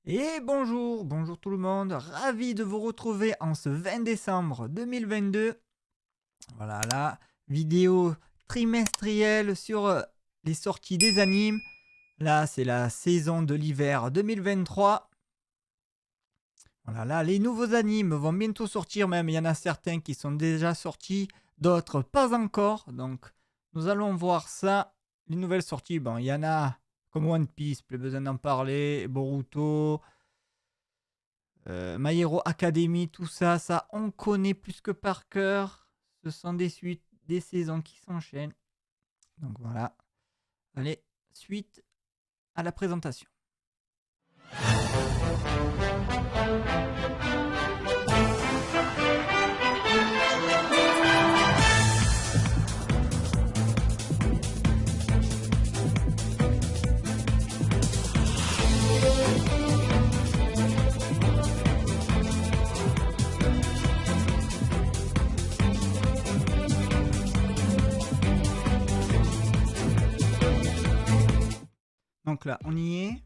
Et bonjour, bonjour tout le monde, ravi de vous retrouver en ce 20 décembre 2022. Voilà la vidéo trimestrielle sur les sorties des animes. Là, c'est la saison de l'hiver 2023. Voilà, là, les nouveaux animes vont bientôt sortir, même il y en a certains qui sont déjà sortis, d'autres pas encore. Donc, nous allons voir ça. Les nouvelles sorties, bon, il y en a comme One Piece, plus besoin d'en parler, Boruto. My Hero Academy, tout ça, ça on connaît plus que par cœur. Ce sont des suites, des saisons qui s'enchaînent. Donc voilà. Allez, suite à la présentation. Donc là, on y est.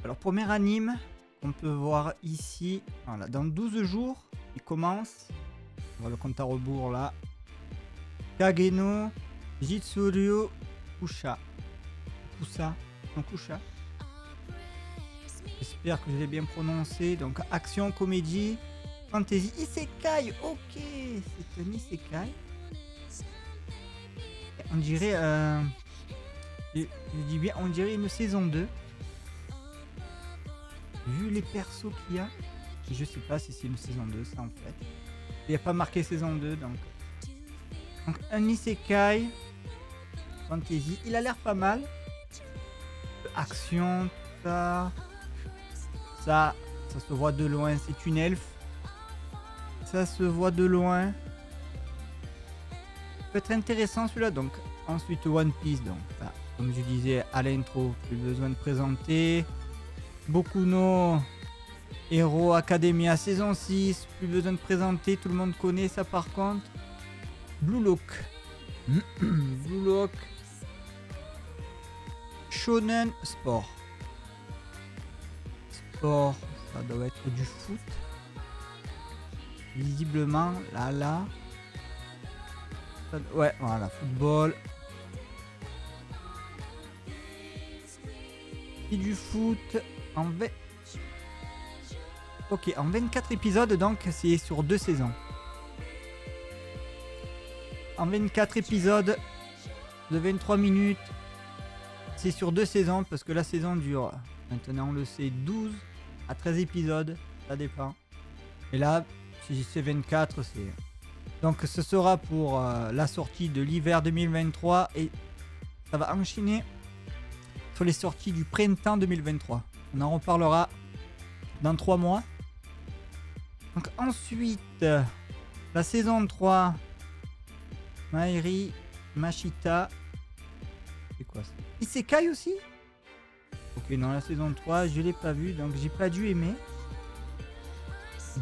Alors, premier anime qu'on peut voir ici. Voilà, dans 12 jours, il commence. On voit le compte à rebours là. Kageno Jitsuryu Kusha. Kusa. Non, Kusha. J'espère que je l'ai bien prononcé. Donc, action, comédie, fantasy, isekai. Ok, c'est un isekai. On dirait, je dis bien, on dirait une saison 2. Vu les persos qu'il y a, je sais pas si c'est une saison 2, ça en fait. Il n'y a pas marqué saison 2, donc un isekai, fantasy. Il a l'air pas mal. Action, tout ça. Ça se voit de loin, c'est une elfe. Ça se voit de loin. Peut être intéressant celui-là. Donc ensuite One Piece. Donc comme je disais à l'intro, plus besoin de présenter. Boku no Hero Academia saison 6. Plus besoin de présenter. Tout le monde connaît ça par contre. Blue Lock. Blue Lock. Shonen Sport. Sport, ça doit être du foot. Visiblement, là. Ouais, voilà, football. Et du foot en Ok, en 24 épisodes, donc c'est sur 2 saisons. En 24 épisodes de 23 minutes, c'est sur 2 saisons, parce que la saison dure, maintenant on le sait, 12 à 13 épisodes, ça dépend. Et là, si c'est 24, c'est... Donc ce sera pour la sortie de l'hiver 2023 et ça va enchaîner sur les sorties du printemps 2023. On en reparlera dans 3 mois. Donc ensuite, la saison 3, Maeri Mashita. C'est quoi ça? Isekai aussi? Ok, non, la saison 3, je l'ai pas vu, donc j'ai pas dû aimer.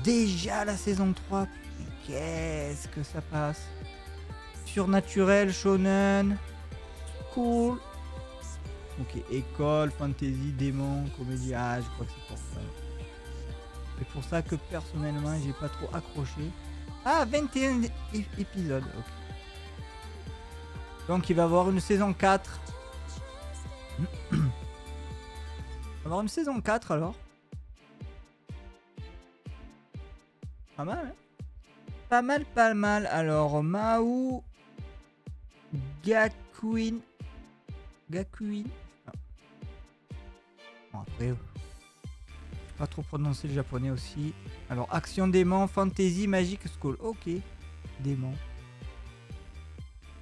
Déjà la saison 3, qu'est-ce que ça passe? Surnaturel, shonen, cool. Ok, école, fantasy, démon, comédie. Ah, je crois que c'est pour ça. C'est pour ça que personnellement, j'ai pas trop accroché. Ah, 21 épisodes. Ok. Donc il va y avoir une saison 4. Il va y avoir une saison 4 alors. Pas mal, hein? Pas mal. Alors, Mahou Gakuin. Bon, après, je sais pas trop prononcer le japonais aussi. Alors, action démon, fantasy, magic school. Ok. Démon.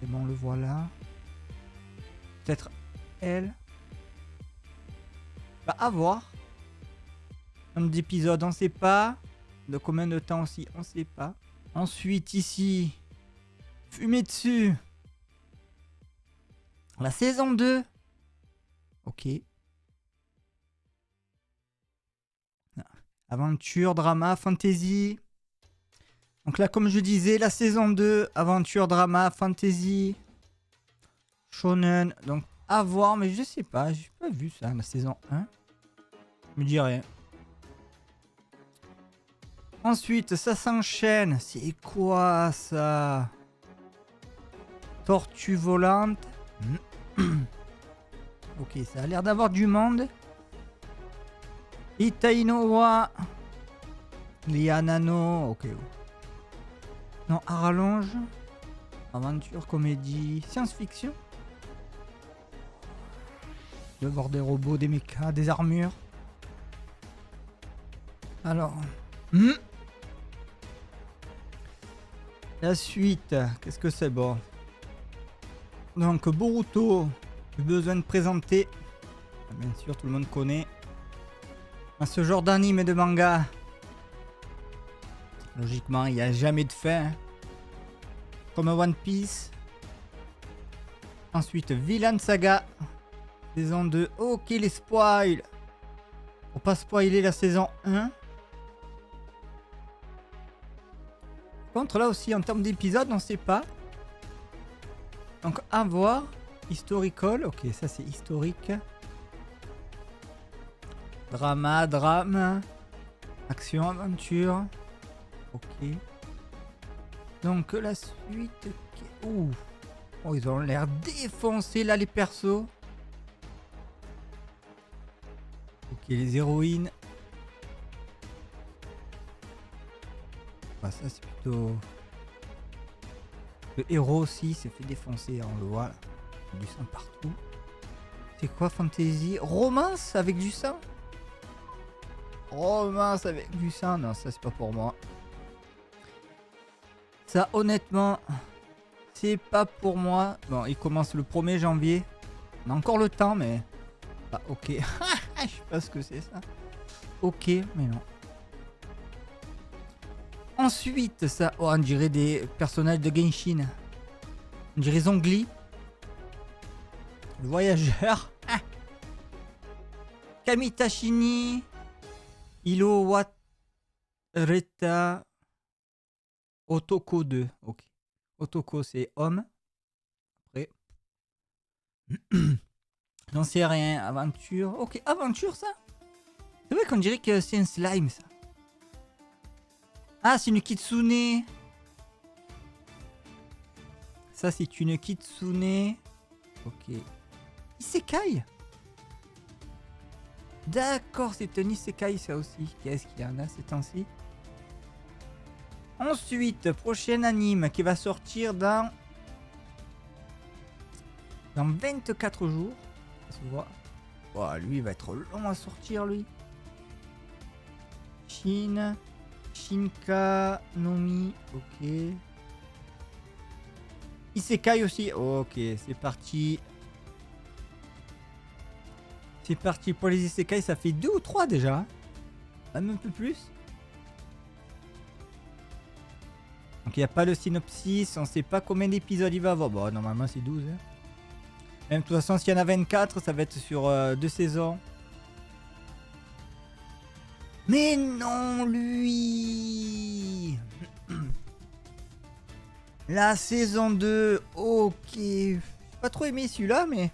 Démon, le voilà. Peut-être elle. Bah, à voir. Nombre d'épisodes, on sait pas. De combien de temps aussi, on sait pas. Ensuite, ici, Fumetsu. La saison 2. Ok. Aventure, drama, fantasy. Donc là, comme je disais, la saison 2, aventure, drama, fantasy, shonen. Donc à voir, mais je sais pas, j'ai pas vu ça, la saison 1. me dis rien. Ensuite, ça s'enchaîne. C'est quoi ça? Tortue volante. Ok, ça a l'air d'avoir du monde. Itainoa. Lianano. Ok. Non, à rallonge. Aventure, comédie, science-fiction. De voir des robots, des mechas, des armures. Alors. La suite. Qu'est-ce que c'est? Bon. Donc, Boruto. J'ai besoin de présenter. Bien sûr, tout le monde connaît. À ce genre d'anime et de manga. Logiquement, il n'y a jamais de fin. Comme One Piece. Ensuite, Vinland Saga. Saison 2. Ok, les spoils. Faut pas spoiler la saison 1. Par contre, là aussi, en termes d'épisodes, on sait pas. Donc, à voir. Historical. Ok, ça c'est historique. Drame. Action, aventure. Ok. Donc la suite. Ouh. Oh, ils ont l'air défoncés là les persos. Ok, les héroïnes. Ah, ça c'est plutôt. Le héros aussi s'est fait défoncer, on le voit là. Du sang partout. C'est quoi fantasy? Romance avec du sang? Romance avec du sang? Non, ça c'est pas pour moi. Ça honnêtement, c'est pas pour moi. Bon, il commence le 1er janvier. On a encore le temps, mais... Ah, ok. Je sais pas ce que c'est ça. Ok, mais non. Ensuite, ça... Oh, on dirait des personnages de Genshin. On dirait Zongli. Le voyageur. Ah. Kamitashini. Ilo Watreta. Otoko 2. Ok. Otoko, c'est homme. Après. J'en sais rien. Aventure. Ok, aventure, ça. C'est vrai qu'on dirait que c'est un slime, ça. Ah, c'est une kitsune. Ça, c'est une kitsune. Ok. Isekai. D'accord, c'est un isekai, ça aussi. Qu'est-ce qu'il y en a ces temps-ci? Ensuite, prochain anime qui va sortir dans 24 jours. Ça se voit. Oh, lui, il va être long à sortir, lui. Shinka Nomi. Ok. Isekai aussi. Ok, c'est parti. C'est parti pour les isekai. Ça fait 2 ou 3 déjà. Même un peu plus. Donc il n'y a pas le synopsis, on sait pas combien d'épisodes il va avoir. Bon, normalement c'est 12. Hein. Même de toute façon, s'il y en a 24, ça va être sur 2 saisons. Mais non, lui. La saison 2, ok. J'ai pas trop aimé celui-là, mais...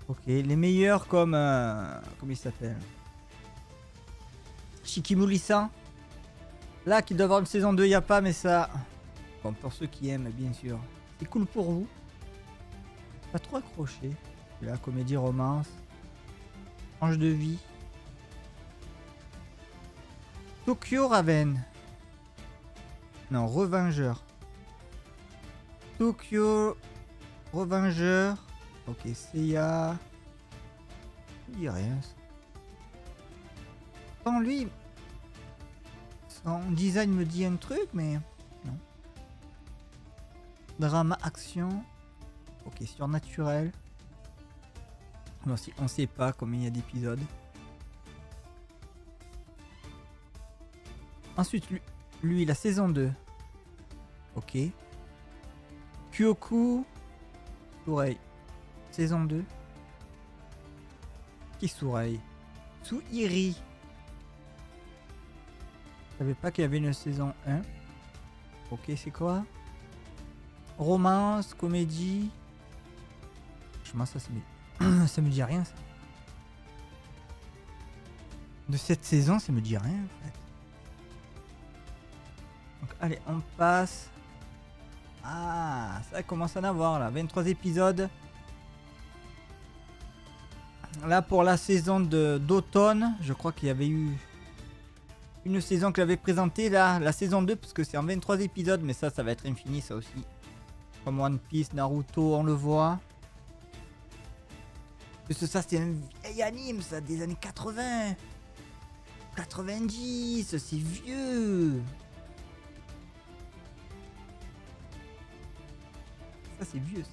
Ok, les meilleurs comme... comment il s'appelle? Shikimori-san. Là, qui doit avoir une saison 2, il n'y a pas, mais ça... Bon, pour ceux qui aiment, bien sûr. C'est cool pour vous. Pas trop accroché. Là, comédie, romance. Tranche de vie. Tokyo Raven. Non, Revengeur. Tokyo Revengeur. Ok, Seiya. Il dit rien, ça. Sans lui... Son design me dit un truc, mais non. Drama, action. Ok, surnaturel. Non, si on sait pas combien il y a d'épisodes. Ensuite, lui, la saison 2. Ok. Kyoku. Surei. Saison 2. Qui Surei? Suiri. Je savais pas qu'il y avait une saison 1. Ok, c'est quoi? Romance, comédie. Franchement, ça me dit rien, ça. de cette saison, ça me dit rien en fait. Donc allez, on passe. Ah, ça commence à en avoir là. 23 épisodes. Là pour la saison d'automne, je crois qu'il y avait eu une saison que j'avais présentée là, la saison 2, parce que c'est en 23 épisodes, mais ça va être infini ça aussi. Comme One Piece, Naruto, on le voit. Parce que ça c'est un vieil anime, ça, des années 80. 90, c'est vieux. Ça c'est vieux ça.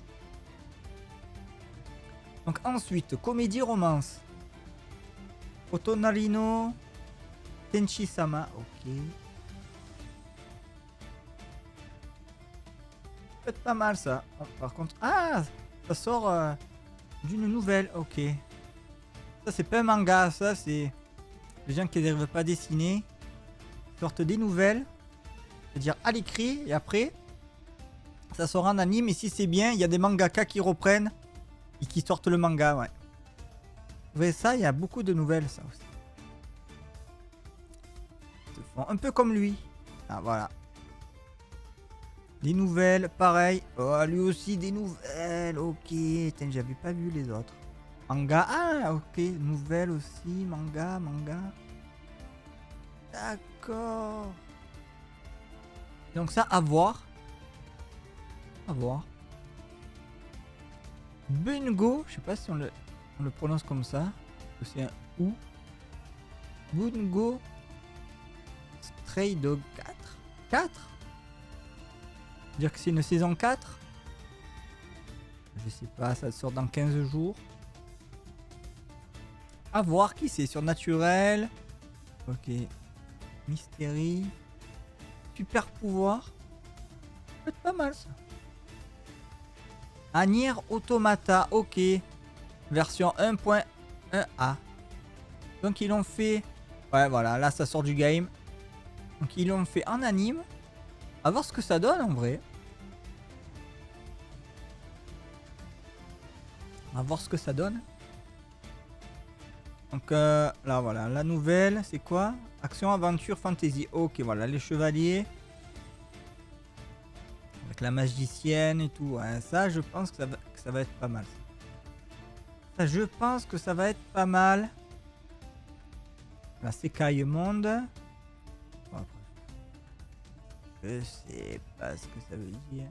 Donc ensuite, comédie romance. Otonarino Tenchi-sama, ok. Peut-être pas mal ça. Oh, par contre, ah, ça sort d'une nouvelle, ok. Ça c'est pas un manga, ça c'est les gens qui n'arrivent pas à dessiner. Sortent des nouvelles, c'est-à-dire à l'écrit, et après, ça sort en anime, et si c'est bien, il y a des mangaka qui reprennent et qui sortent le manga, ouais. Vous voyez ça, il y a beaucoup de nouvelles, ça aussi. Un peu comme lui. Ah, voilà. Des nouvelles, pareil. Oh, lui aussi, des nouvelles. Ok. Tiens, j'avais pas vu les autres. Manga. Ah, ok. Nouvelles aussi. Manga. D'accord. Donc ça, à voir. À voir. Bungo. Je sais pas si on le prononce comme ça. C'est un ou. Bungo. Stray Dog 4. 4 ? Dire que c'est une saison 4. Je sais pas, ça sort dans 15 jours. À voir qui c'est. Surnaturel. Ok. Mystérie. Super pouvoir. Peut-être pas mal ça. Nier Automata. Ok. Version 1.1a. Donc ils l'ont fait. Ouais, voilà. Là, ça sort du game. Donc ils l'ont fait en anime. À voir ce que ça donne en vrai. À voir ce que ça donne. Donc là voilà, la nouvelle c'est quoi? Action, aventure, fantasy. Ok, voilà, les chevaliers. Avec la magicienne et tout. Ouais, ça je pense que ça va être pas mal. Ça je pense que ça va être pas mal. La Sekai Monde. Bon, après. Je sais pas ce que ça veut dire.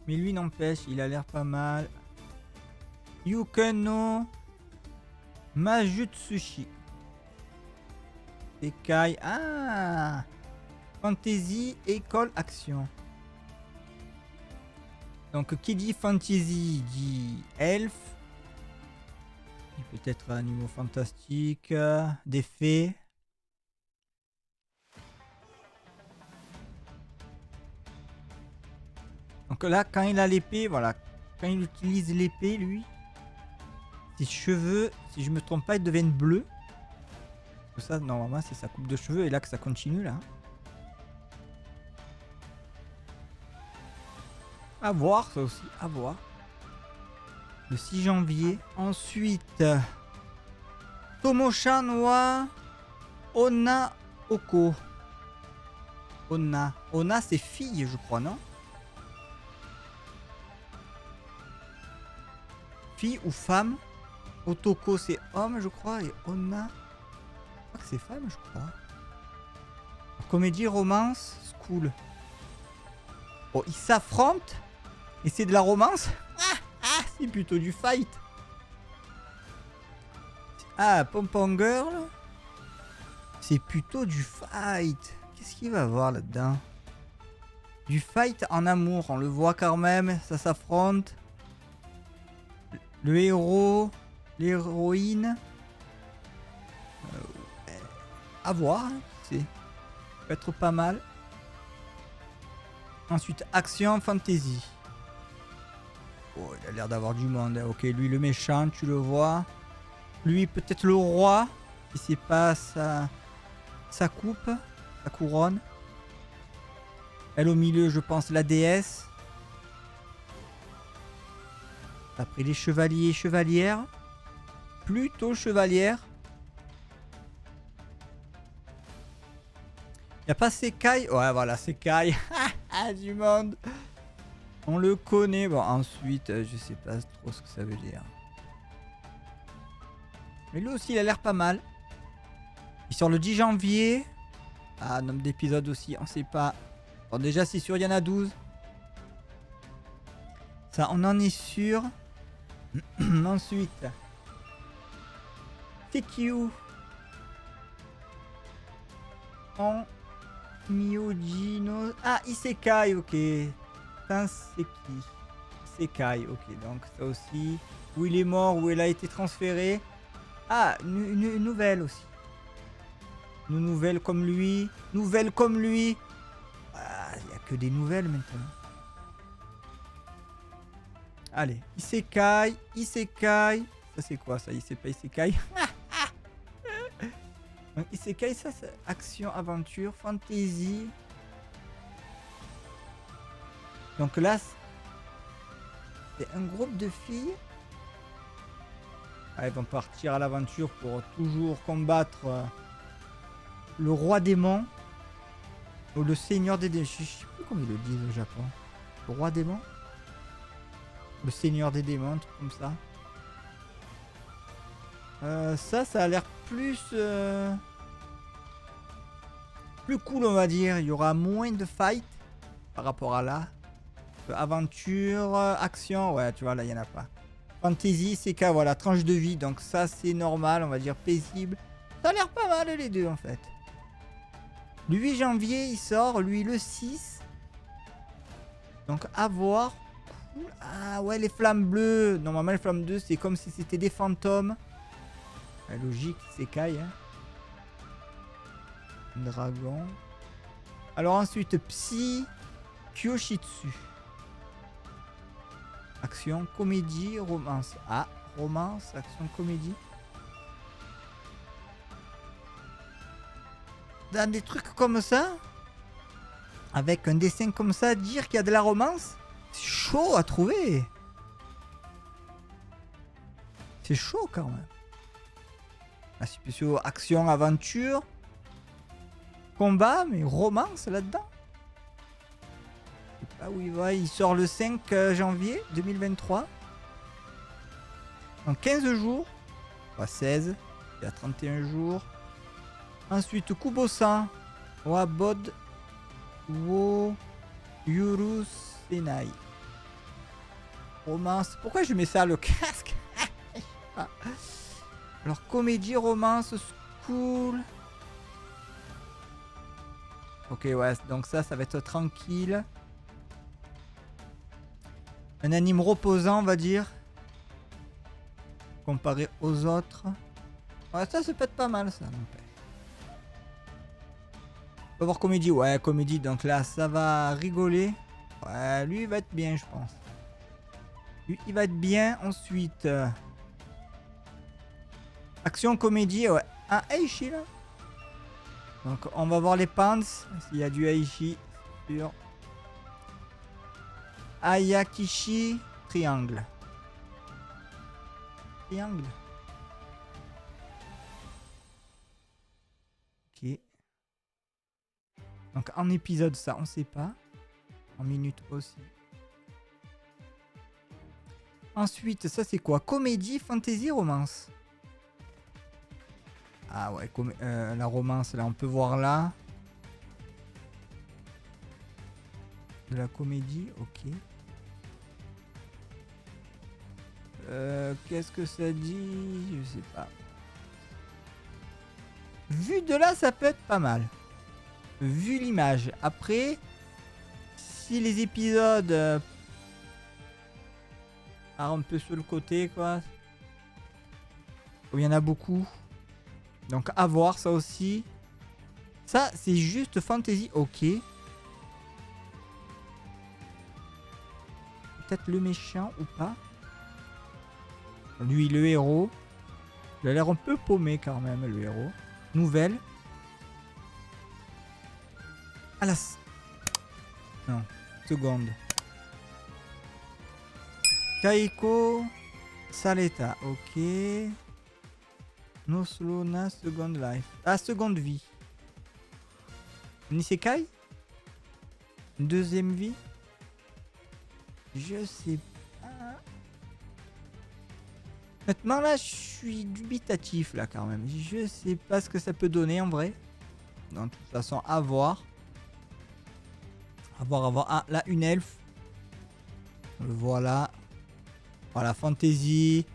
Mais lui n'empêche, il a l'air pas mal. Yuken no Majutsushi. Sekai. Ah, Fantasy, école, action. Donc qui dit fantasy dit elfe. Peut-être un niveau fantastique. Des fées. Donc là, quand il a l'épée, voilà. Quand il utilise l'épée, lui, ses cheveux, si je me trompe pas, ils deviennent bleus. Parce que ça, normalement, c'est sa coupe de cheveux. Et là que ça continue, là. À voir, ça aussi. À voir. Le 6 janvier. Ensuite, Tomosha wa Ona Oko. Ona. Ona, c'est fille, je crois, non? Fille ou femme. Otoko c'est homme je crois. Et Ona, je crois que c'est femme je crois. Comédie, romance, school. Bon, ils s'affrontent. Et c'est de la romance. C'est plutôt du fight. Ah, Pom-Pom Girl. C'est plutôt du fight. Qu'est-ce qu'il va avoir là-dedans? Du fight en amour. On le voit quand même. Ça s'affronte. Le héros, l'héroïne, à voir, hein, c'est peut être pas mal. Ensuite, action, fantasy. Oh, il a l'air d'avoir du monde. Ok, lui le méchant, tu le vois. Lui peut-être le roi, si c'est pas sa coupe, sa couronne. Elle au milieu, je pense, la déesse. Après les chevaliers et chevalières. Plutôt chevalière. Y a pas Sekai? Ouais, voilà, Sekai. Ah, du monde. On le connaît. Bon, ensuite, je sais pas trop ce que ça veut dire. Mais lui aussi, il a l'air pas mal. Il sort le 10 janvier. Ah, nombre d'épisodes aussi, on sait pas. Bon, déjà, c'est sûr, il y en a 12. Ça, on en est sûr. Ensuite, TQ en Myojino. Ah, Isekai, ok. Tanseki. Isekai, ok. Donc, ça aussi. Où il est mort, où il a été transféré. Ah, une nouvelle aussi. Une nouvelle comme lui. Nouvelle comme lui. Ah, il n'y a que des nouvelles maintenant. Allez, Isekai, Isekai. Ça c'est quoi ça? C'est pas Isekai. Donc, Isekai, ça c'est action, aventure, fantasy. Donc là, c'est un groupe de filles. Ah, elles vont partir à l'aventure pour toujours combattre le roi démon. Ou le seigneur des démons. Je sais plus comment ils le disent au Japon. Le roi démon? Le seigneur des démons, un truc comme ça. Ça a l'air plus cool, on va dire. Il y aura moins de fight par rapport à là. Aventure, action, ouais, tu vois, là, il n'y en a pas. Fantasy, c'est qu'à, voilà, tranche de vie. Donc ça, c'est normal, on va dire paisible. Ça a l'air pas mal, les deux, en fait. Le 8 janvier, il sort, lui, le 6. Donc, à voir. Ah ouais, les flammes bleues. Normalement, les flammes bleues, c'est comme si c'était des fantômes. Ouais, logique, c'est Kai. Hein. Dragon. Alors ensuite, Psy Kyoshitsu. Action, comédie, romance. Ah, romance, action, comédie. Dans des trucs comme ça, avec un dessin comme ça, dire qu'il y a de la romance, c'est chaud à trouver. C'est chaud quand même. Ah, c'est plutôt action, aventure, combat, mais romance là-dedans. Je sais pas où il va. Il sort le 5 janvier 2023. En 15 jours. Pas 16. Il y a 31 jours. Ensuite, Kubo-san. Wabod. Wo. Yuru Senai. Romance. Pourquoi je mets ça le casque? Ah. Alors, comédie, romance, school. Ok, ouais, donc ça va être tranquille. Un anime reposant, on va dire. Comparé aux autres. Ouais, ça peut être pas mal, ça. On va voir comédie. Ouais, comédie, donc là, ça va rigoler. Ouais, lui, il va être bien, je pense. Lui, il va être bien. Ensuite... action, comédie, ouais. Un Aichi, là. Donc, on va voir les pants. S'il y a du Aichi, sur... Ayakishi, triangle. Triangle. Ok. Donc en épisode, ça, on sait pas. En minutes aussi. Ensuite, ça c'est quoi? Comédie, fantasy, romance. Ah ouais, la romance, là, on peut voir là. De la comédie, ok. Qu'est-ce que ça dit? Je sais pas. Vu de là, ça peut être pas mal. Vu l'image. Après, si les épisodes un peu sur le côté, quoi. Il y en a beaucoup. Donc à voir ça aussi. Ça, c'est juste fantasy, ok. Peut-être le méchant ou pas. Lui, le héros. Il a l'air un peu paumé quand même, le héros. Nouvelle. Ah la... Non, seconde. Kaiko Saleta, ok. No Slona, Second Life. Ah, seconde vie. Un isekai? Une deuxième vie? Je sais pas. Honnêtement là, je suis dubitatif là quand même. Je sais pas ce que ça peut donner en vrai. De toute façon, à voir. À voir, à voir. Ah, là, une elfe. Le voilà. Voilà, fantasy.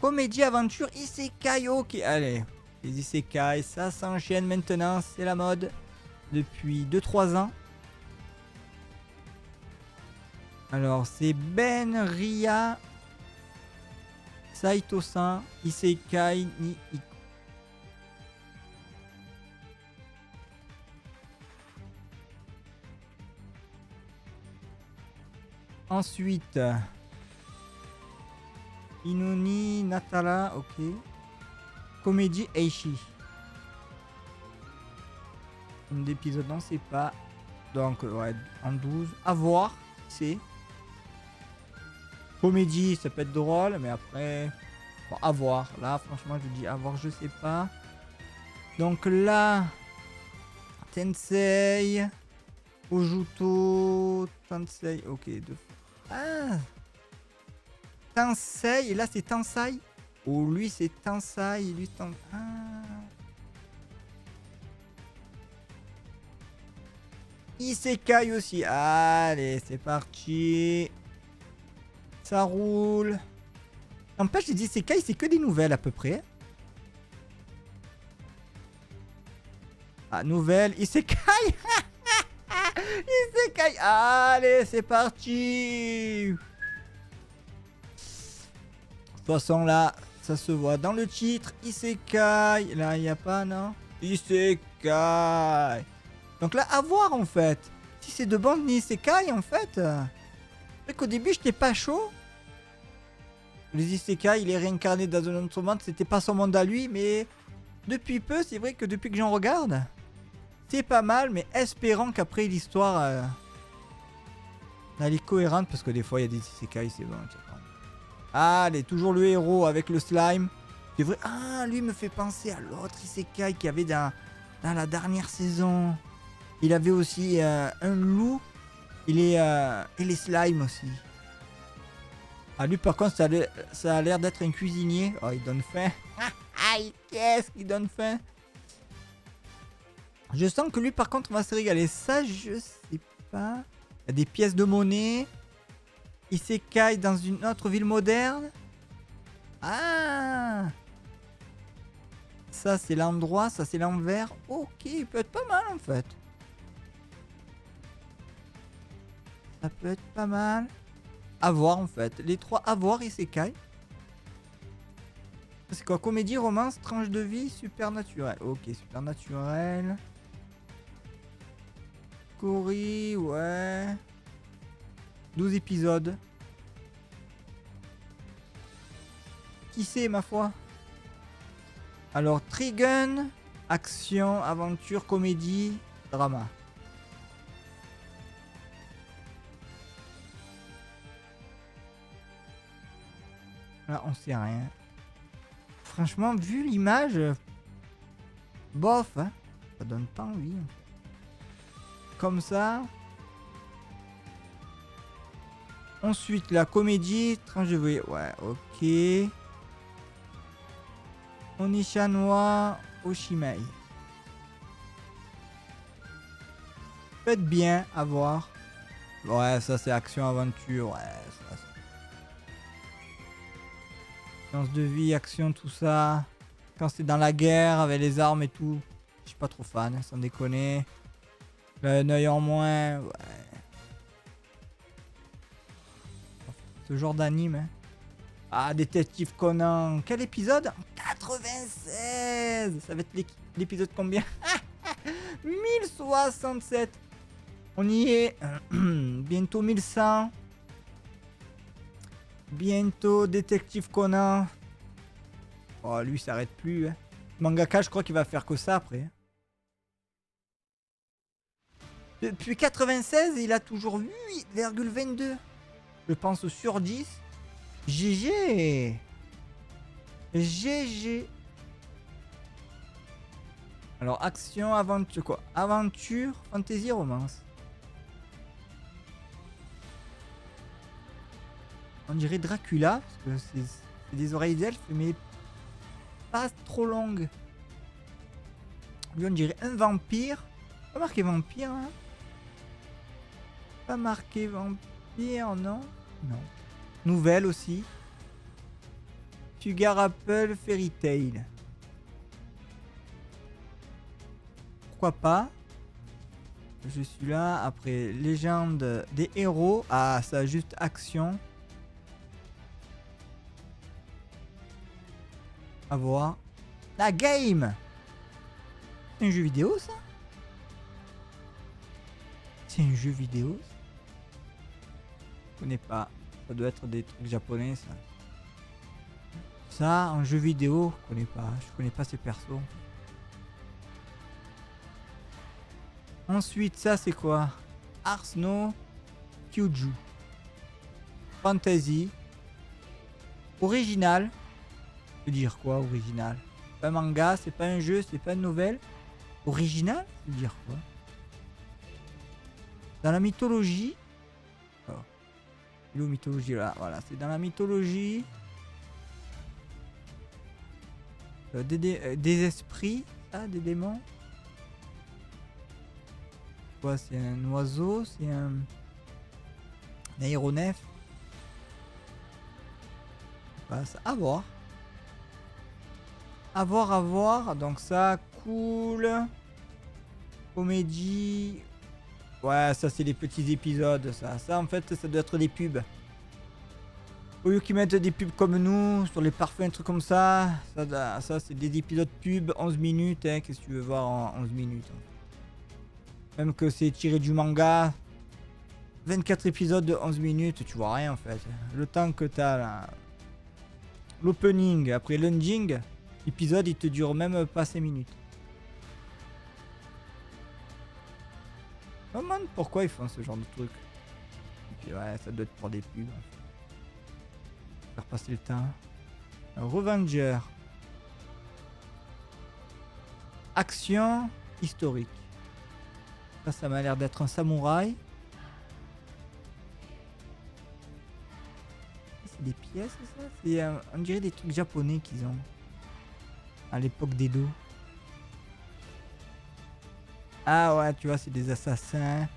Comédie, aventure, isekai, ok. Allez, les isekai, ça s'enchaîne maintenant. C'est la mode. Depuis 2-3 ans. Alors, c'est Ben Ria Saito-san Isekai ni Iko. Ensuite, Inoni Natara, ok. Comédie Eishi. Nombre d'épisodes, on sait pas. Donc, ouais, en 12. À voir, c'est. Comédie, ça peut être drôle, mais après. Bon, à voir. Là, franchement, je dis à voir, je sais pas. Donc là. Tensei. Ojuto. Tensei, ok. Ah! Tensei, et là c'est Tensai. Oh, lui c'est Tensai, lui Tensai. Ah. Isekai aussi. Allez, c'est parti. Ça roule. N'empêche, les Isekai, c'est que des nouvelles à peu près. Ah, nouvelle. Isekai. Isekai. Allez, c'est parti. De toute façon, là, ça se voit dans le titre. Isekai. Là, il n'y a pas, non? Isekai. Donc là, à voir, en fait. Si c'est de bande Isekai, en fait. C'est vrai qu'au début, j'étais pas chaud. Les Isekai, il est réincarné dans un autre monde. C'était pas son monde à lui, mais... Depuis peu, c'est vrai que depuis que j'en regarde... C'est pas mal, mais espérons qu'après l'histoire... elle est cohérente, parce que des fois, il y a des Isekai, c'est bon. Allez, toujours le héros avec le slime. C'est vrai. Ah, lui me fait penser à l'autre Isekai qu'il y avait dans la dernière saison. Il avait aussi un loup. Et les slimes aussi. Ah, lui par contre, ça a l'air d'être un cuisinier. Oh, il donne faim. Aïe, qu'est-ce qu'il donne faim. Je sens que lui par contre va se régaler. Ça, je sais pas. Il y a des pièces de monnaie. Isekai dans une autre ville moderne. Ah! Ça, c'est l'endroit. Ça, c'est l'envers. Ok, il peut être pas mal en fait. Ça peut être pas mal. À voir en fait. Les trois à voir Isekai. C'est quoi? Comédie, romance, tranche de vie, supernaturel. Ok, supernaturel. Cory, ouais. 12 épisodes. Qui c'est, ma foi? Alors, Trigun, action, aventure, comédie, drama. Là, on sait rien. Franchement, vu l'image, bof, hein, ça donne pas envie. Comme ça. Ensuite, la comédie, tranche de vie. Ouais, ok. Onishanoa Oshimei. Peut être bien à voir. Ouais, ça c'est action-aventure. Ouais, ça. Science de vie, action, tout ça. Quand c'est dans la guerre avec les armes et tout. Je suis pas trop fan, sans déconner. Un œil en moins. Ouais. Ce genre d'anime. Hein. Ah, Détective Conan. Quel épisode? 96. Ça va être l'épisode combien? 1067. On y est. Bientôt 1100. Bientôt Détective Conan. Oh, lui, ça s'arrête plus. Hein. Mangaka, je crois qu'il va faire que ça après. Depuis 96, il a toujours 8,22. Je pense sur 10. GG. GG. Alors, action, aventure, quoi? Aventure, fantasy, romance. On dirait Dracula, parce que c'est des oreilles d'elfe, mais pas trop longues. Lui, on dirait un vampire. Pas marqué vampire, hein? Pas marqué vampire, non? Non. Nouvelle aussi. Sugar Apple Fairy Tail. Pourquoi pas? Je suis là. Après, légende des héros. Ah, ça, juste action. À voir. La game! C'est un jeu vidéo, ça? C'est un jeu vidéo? Je connais pas. Ça doit être des trucs japonais, ça. Ça, en jeu vidéo, je connais pas. Je connais pas ces persos. Ensuite, ça, c'est quoi? Ars no Kyuju. Fantasy. Original. Ça veut dire quoi, original? C'est pas un manga, c'est pas un jeu, c'est pas une nouvelle. Original? Ça veut dire quoi? Dans la mythologie. Oh. Il est où mythologie là? Voilà, c'est dans la mythologie. Des esprits, ça, des démons. Quoi, c'est un oiseau, c'est un aéronef. Voilà, ça, à voir. À voir, à voir. Donc ça, cool. Comédie. Ouais, ça c'est les petits épisodes, ça. Ça, en fait, ça doit être des pubs. Au lieu qu'ils mettent des pubs comme nous, sur les parfums, un truc comme ça. Ça c'est des épisodes pubs, 11 minutes. Hein, qu'est-ce que tu veux voir en 11 minutes? Même que c'est tiré du manga. 24 épisodes de 11 minutes, tu vois rien en fait. Le temps que t'as l'opening, après l'ending, l'épisode il te dure même pas 5 minutes. Je me demande pourquoi ils font ce genre de truc. Et puis ouais, ça doit être pour des pubs. En fait. Faire passer le temps. Revenger. Action historique. Ça m'a l'air d'être un samouraï. C'est des pièces, ça? C'est, on dirait des trucs japonais qu'ils ont. À l'époque d'Edo. Ah ouais, tu vois, c'est des assassins.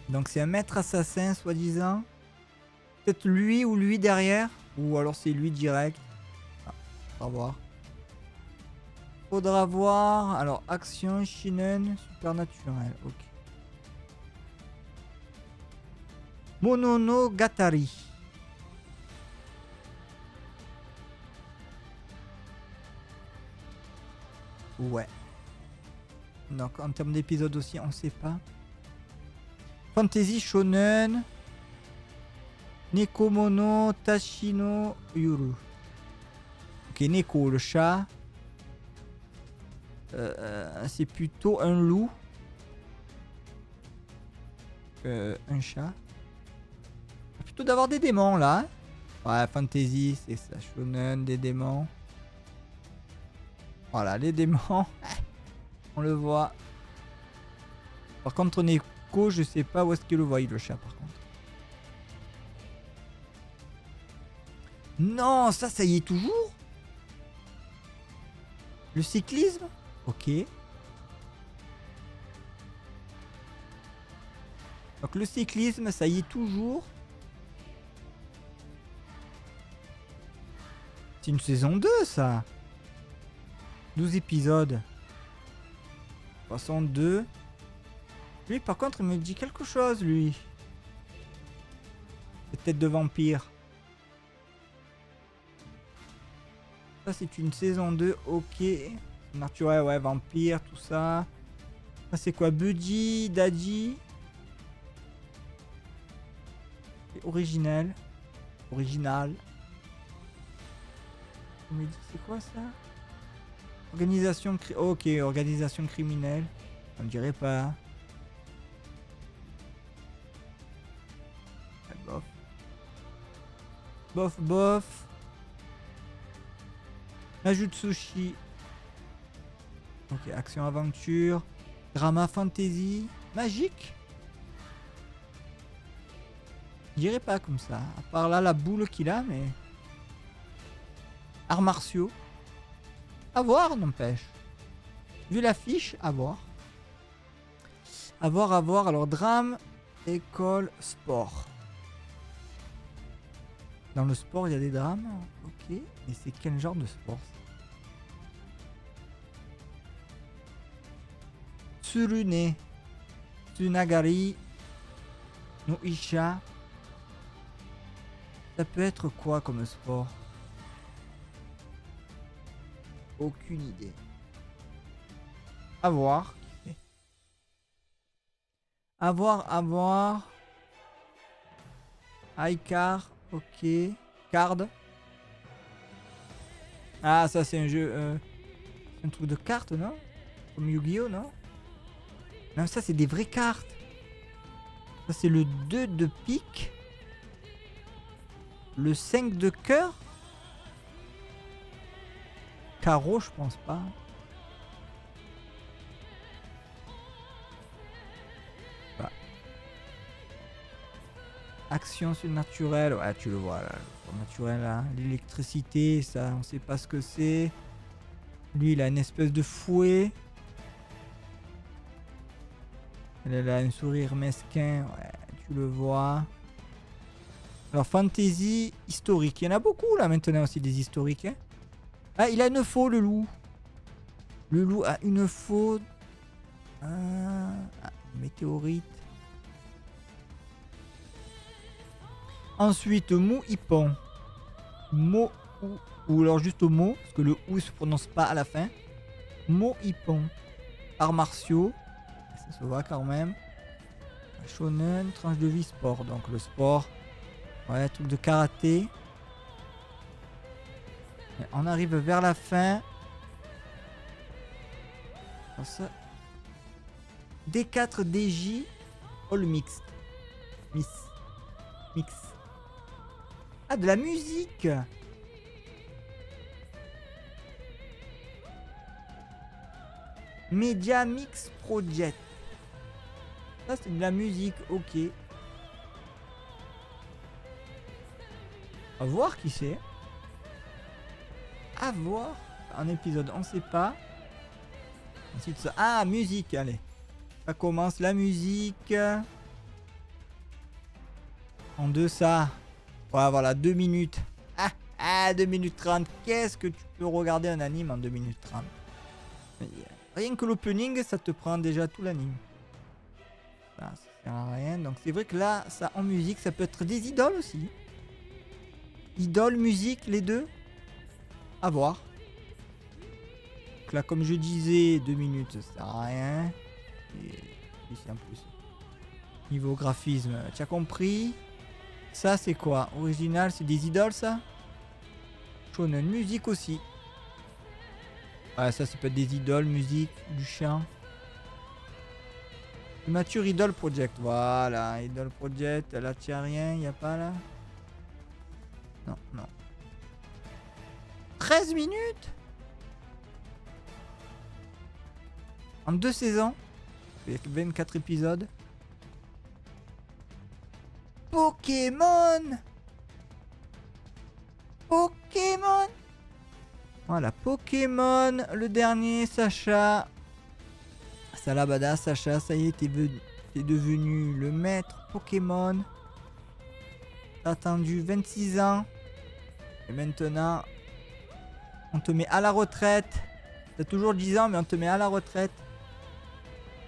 Donc c'est un maître assassin, soi-disant. Peut-être lui ou lui derrière. Ou alors c'est lui direct. Ah, on va voir. Faudra voir. Alors, action, shinen, supernaturel. Ok. Mononogatari. Ouais. Donc, en termes d'épisodes aussi, on sait pas. Fantasy shonen. Nekomono Tashino Yuru. Ok, Neko, le chat. C'est plutôt un loup. Un chat. Plutôt d'avoir des démons là. Hein. Ouais, fantasy, c'est ça. Shonen, des démons. Voilà, les démons. On le voit. Par contre, Neko, je sais pas où est-ce qu'il le voit, le chat, par contre. Non, ça y est toujours. Le cyclisme. Ok. Donc le cyclisme, ça y est toujours. C'est une saison 2, ça. 12 épisodes. 62. Lui, par contre, il me dit quelque chose, lui. C'est tête de vampire. Ça, c'est une saison 2, ok. Naturel, ouais, vampire, tout ça. Ça, c'est quoi? Buddy, Daddy. Original. Original. On me dit, c'est quoi ça? Organisation ok, organisation criminelle. On dirait pas. Bof. Bof, bof. Ajoute sushi. Ok, action-aventure, drama fantasy, magique. Je dirais pas comme ça. À part là, la boule qu'il a, mais... Arts martiaux. À voir, n'empêche. Vu l'affiche, à voir. À voir, à voir. Alors, drame, école, sport. Dans le sport, il y a des drames. Ok. Mais c'est quel genre de sport? Tsurune. Tsunagari. No Isha. Ça peut être quoi comme sport? Aucune idée. À voir. À voir, à voir. iCar. Ok. Card. Ah, ça c'est un jeu... un truc de cartes, non? Comme Yu-Gi-Oh, non? Non, ça c'est des vraies cartes. Ça c'est le 2 de pique. Le 5 de cœur. Carreau, je pense pas. Bah. Action surnaturelle. Ouais, tu le vois là. Le surnaturel là. L'électricité, ça, on sait pas ce que c'est. Lui, il a une espèce de fouet. Elle a un sourire mesquin. Ouais, tu le vois. Alors, fantasy historique. Il y en a beaucoup là maintenant aussi des historiques. Hein. Ah, il a une faux, le loup. Le loup a une faux. Météorite. Ensuite, Mou Hippon. Mo ou alors juste Mo, parce que le ou se prononce pas à la fin. Mo Hippon. Arts martiaux. Ça se voit quand même. Shonen, tranche de vie sport. Donc le sport. Ouais, truc de karaté. Et on arrive vers la fin. Ça. D4 DJ All Mixed. Mix. Ah, de la musique. Media Mix Project. Ça c'est de la musique, ok. À voir qui c'est. À voir. Un épisode, on sait pas. Ensuite ça. Ah, musique, allez. Ça commence la musique. En deçà. Ouais, voilà, 2 minutes. 2 minutes 30. Qu'est-ce que tu peux regarder un anime en 2 minutes 30? Rien que l'opening, ça te prend déjà tout l'anime. Ça sert à rien. Donc c'est vrai que là, ça en musique, ça peut être des idoles aussi. Idoles, musique, les deux. À voir. Donc là, comme je disais, 2 minutes, ça sert à rien. Et ici en plus. Niveau graphisme, tu as compris? Ça, c'est quoi? Original, c'est des idoles, ça? Shonen, musique aussi. Ouais, ça peut être des idoles, musique, du chant. Mature Idol Project. Voilà, Idol Project. Là, tu as rien, y a pas là? Non. 13 minutes? En 2 saisons? Avec 24 épisodes. Pokémon! Voilà, Pokémon, le dernier, Sacha. Salabada, Sacha, ça y est, t'es devenu le maître Pokémon. T'as attendu 26 ans. Et maintenant, on te met à la retraite. T'as toujours 10 ans, mais on te met à la retraite.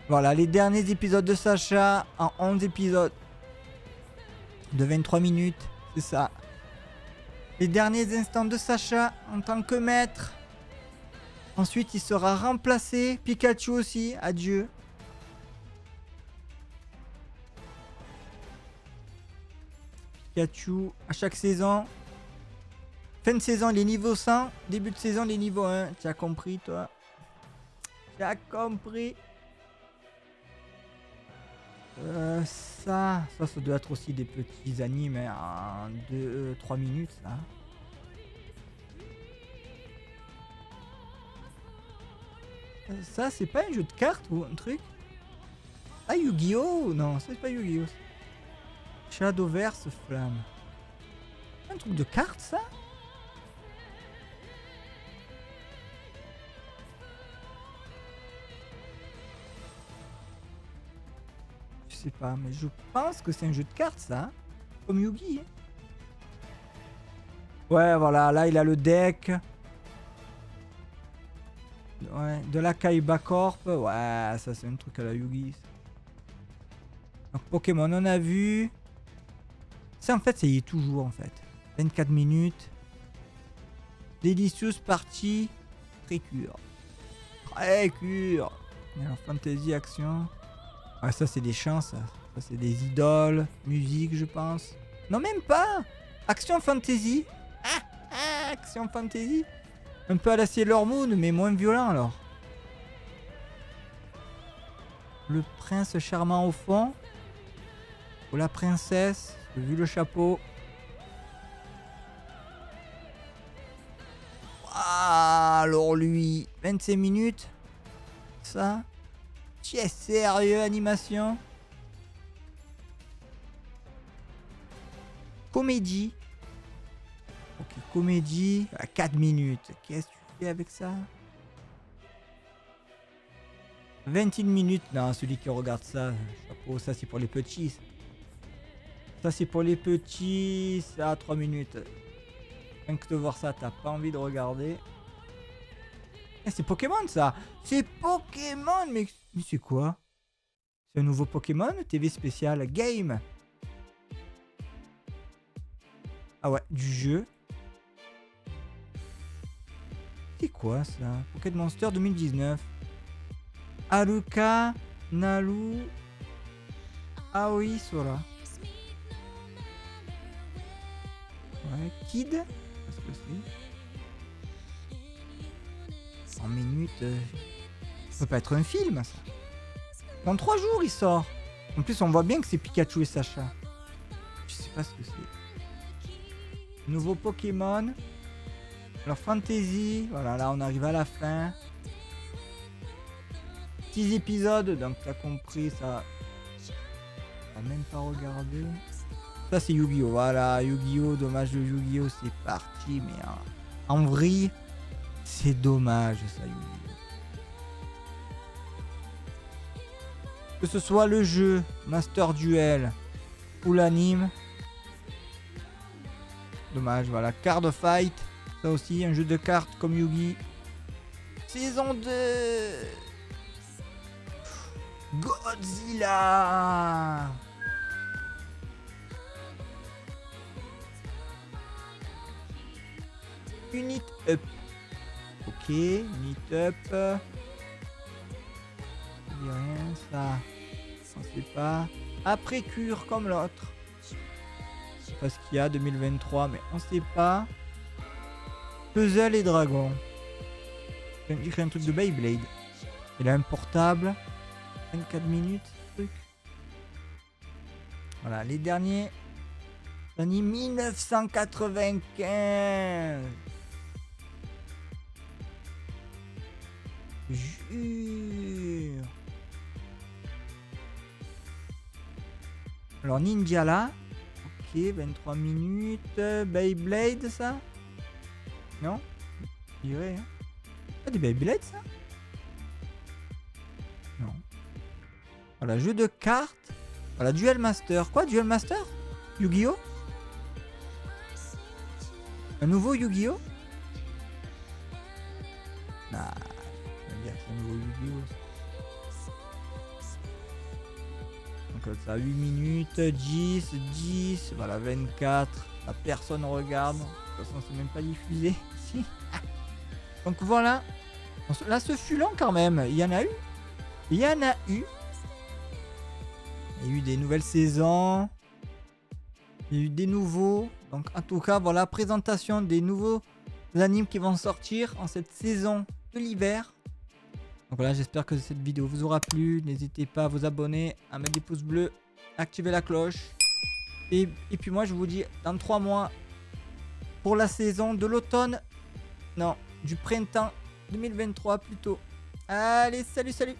Voilà, les derniers épisodes de Sacha en 11 épisodes de 23 minutes, c'est ça. Les derniers instants de Sacha en tant que maître. Ensuite, il sera remplacé. Pikachu aussi, adieu. Pikachu, à chaque saison. Fin de saison, il est niveau 100. Début de saison, il est niveau 1. Tu as compris, toi? Tu as compris? Ça doit être aussi des petits animes en 2-3 minutes, ça. Ça, c'est pas un jeu de cartes ou un truc? Ah, Yu-Gi-Oh! Non, c'est pas Yu-Gi-Oh! Shadowverse Flamme. Un truc de cartes, ça? Je sais pas, mais je pense que c'est un jeu de cartes, ça. Hein, comme Yu-Gi. Hein. Ouais, voilà, là, il a le deck. Ouais, de la Kaiba Corp. Ouais, ça, c'est un truc à la Yu-Gi. Donc, Pokémon, on a vu. Ça, en fait, ça y est toujours, en fait. 24 minutes. Délicieuse partie. Très cure. Très cure. Alors, fantasy, action. Ah, ça, c'est des chants, ça. Ça, c'est des idoles. Musique, je pense. Non, même pas. Action fantasy. Action fantasy. Un peu à la Sailor Moon, mais moins violent, alors. Le prince charmant au fond. Ou la princesse. Vu le chapeau. Ah, alors lui. 25 minutes. Ça. Tu es sérieux, animation. Comédie. Ok, comédie. À 4 minutes. Qu'est-ce que tu fais avec ça? 21 minutes. Non, celui qui regarde ça. Chapeau, ça c'est pour les petits. Ça c'est pour les petits. Ça à 3 minutes. Rien que de voir ça, t'as pas envie de regarder. Eh, c'est Pokémon ça. C'est Pokémon. Mais c'est quoi? C'est un nouveau Pokémon? TV spécial Game. Ah ouais, du jeu. C'est quoi ça? Pokémon Monster 2019. Aluka, Nalu, Aoi Sora. Ouais, Kid. Qu'est-ce que c'est? 100 minutes. Ça peut pas être un film ça. Dans 3 jours il sort. En plus on voit bien que c'est Pikachu et Sacha. Je sais pas ce que c'est. Nouveau Pokémon. Alors Fantasy. Voilà, là on arrive à la fin. 6 épisodes, donc t'as compris ça. On va même pas regarder. Ça c'est Yu-Gi-Oh! Voilà, Yu-Gi-Oh! Dommage de Yu-Gi-Oh! C'est parti, mais en vrille, c'est dommage ça, Yu-Gi-Oh! Que ce soit le jeu, Master Duel ou l'anime. Dommage, voilà. Card Fight, ça aussi, un jeu de cartes comme Yu-Gi. Saison 2. Godzilla. Unit Up. Ok, Unit Up. Je dis rien, ça. On sait pas. Après cure comme l'autre. Je sais pas ce qu'il y a 2023, mais on sait pas. Puzzle et Dragon. Il écrit un truc de Beyblade. Il a un portable. 24 minutes, ce truc. Voilà, les derniers. L'année 1995. Jure. Alors Ninja là. Ok, 23 minutes. Beyblade ça? Non? Je dirais. Hein. Pas des Beyblade ça? Non. Voilà, jeu de cartes. Voilà, Duel Master. Quoi, Duel Master? Yu-Gi-Oh? Un nouveau Yu-Gi-Oh? Ah, je veux dire que c'est un nouveau Yu-Gi-Oh. Donc ça 8 minutes, 10, voilà 24. La personne regarde. De toute façon, c'est même pas diffusé ici. Donc voilà. Là, ce fut long quand même. Il y en a eu. Il y en a eu. Il y a eu des nouvelles saisons. Il y a eu des nouveaux. Donc en tout cas, voilà, présentation des nouveaux animes qui vont sortir en cette saison de l'hiver. Donc voilà, j'espère que cette vidéo vous aura plu. N'hésitez pas à vous abonner, à mettre des pouces bleus, activer la cloche. Et puis moi, je vous dis dans 3 mois pour la saison de l'automne. Non, du printemps 2023 plutôt. Allez, salut, salut.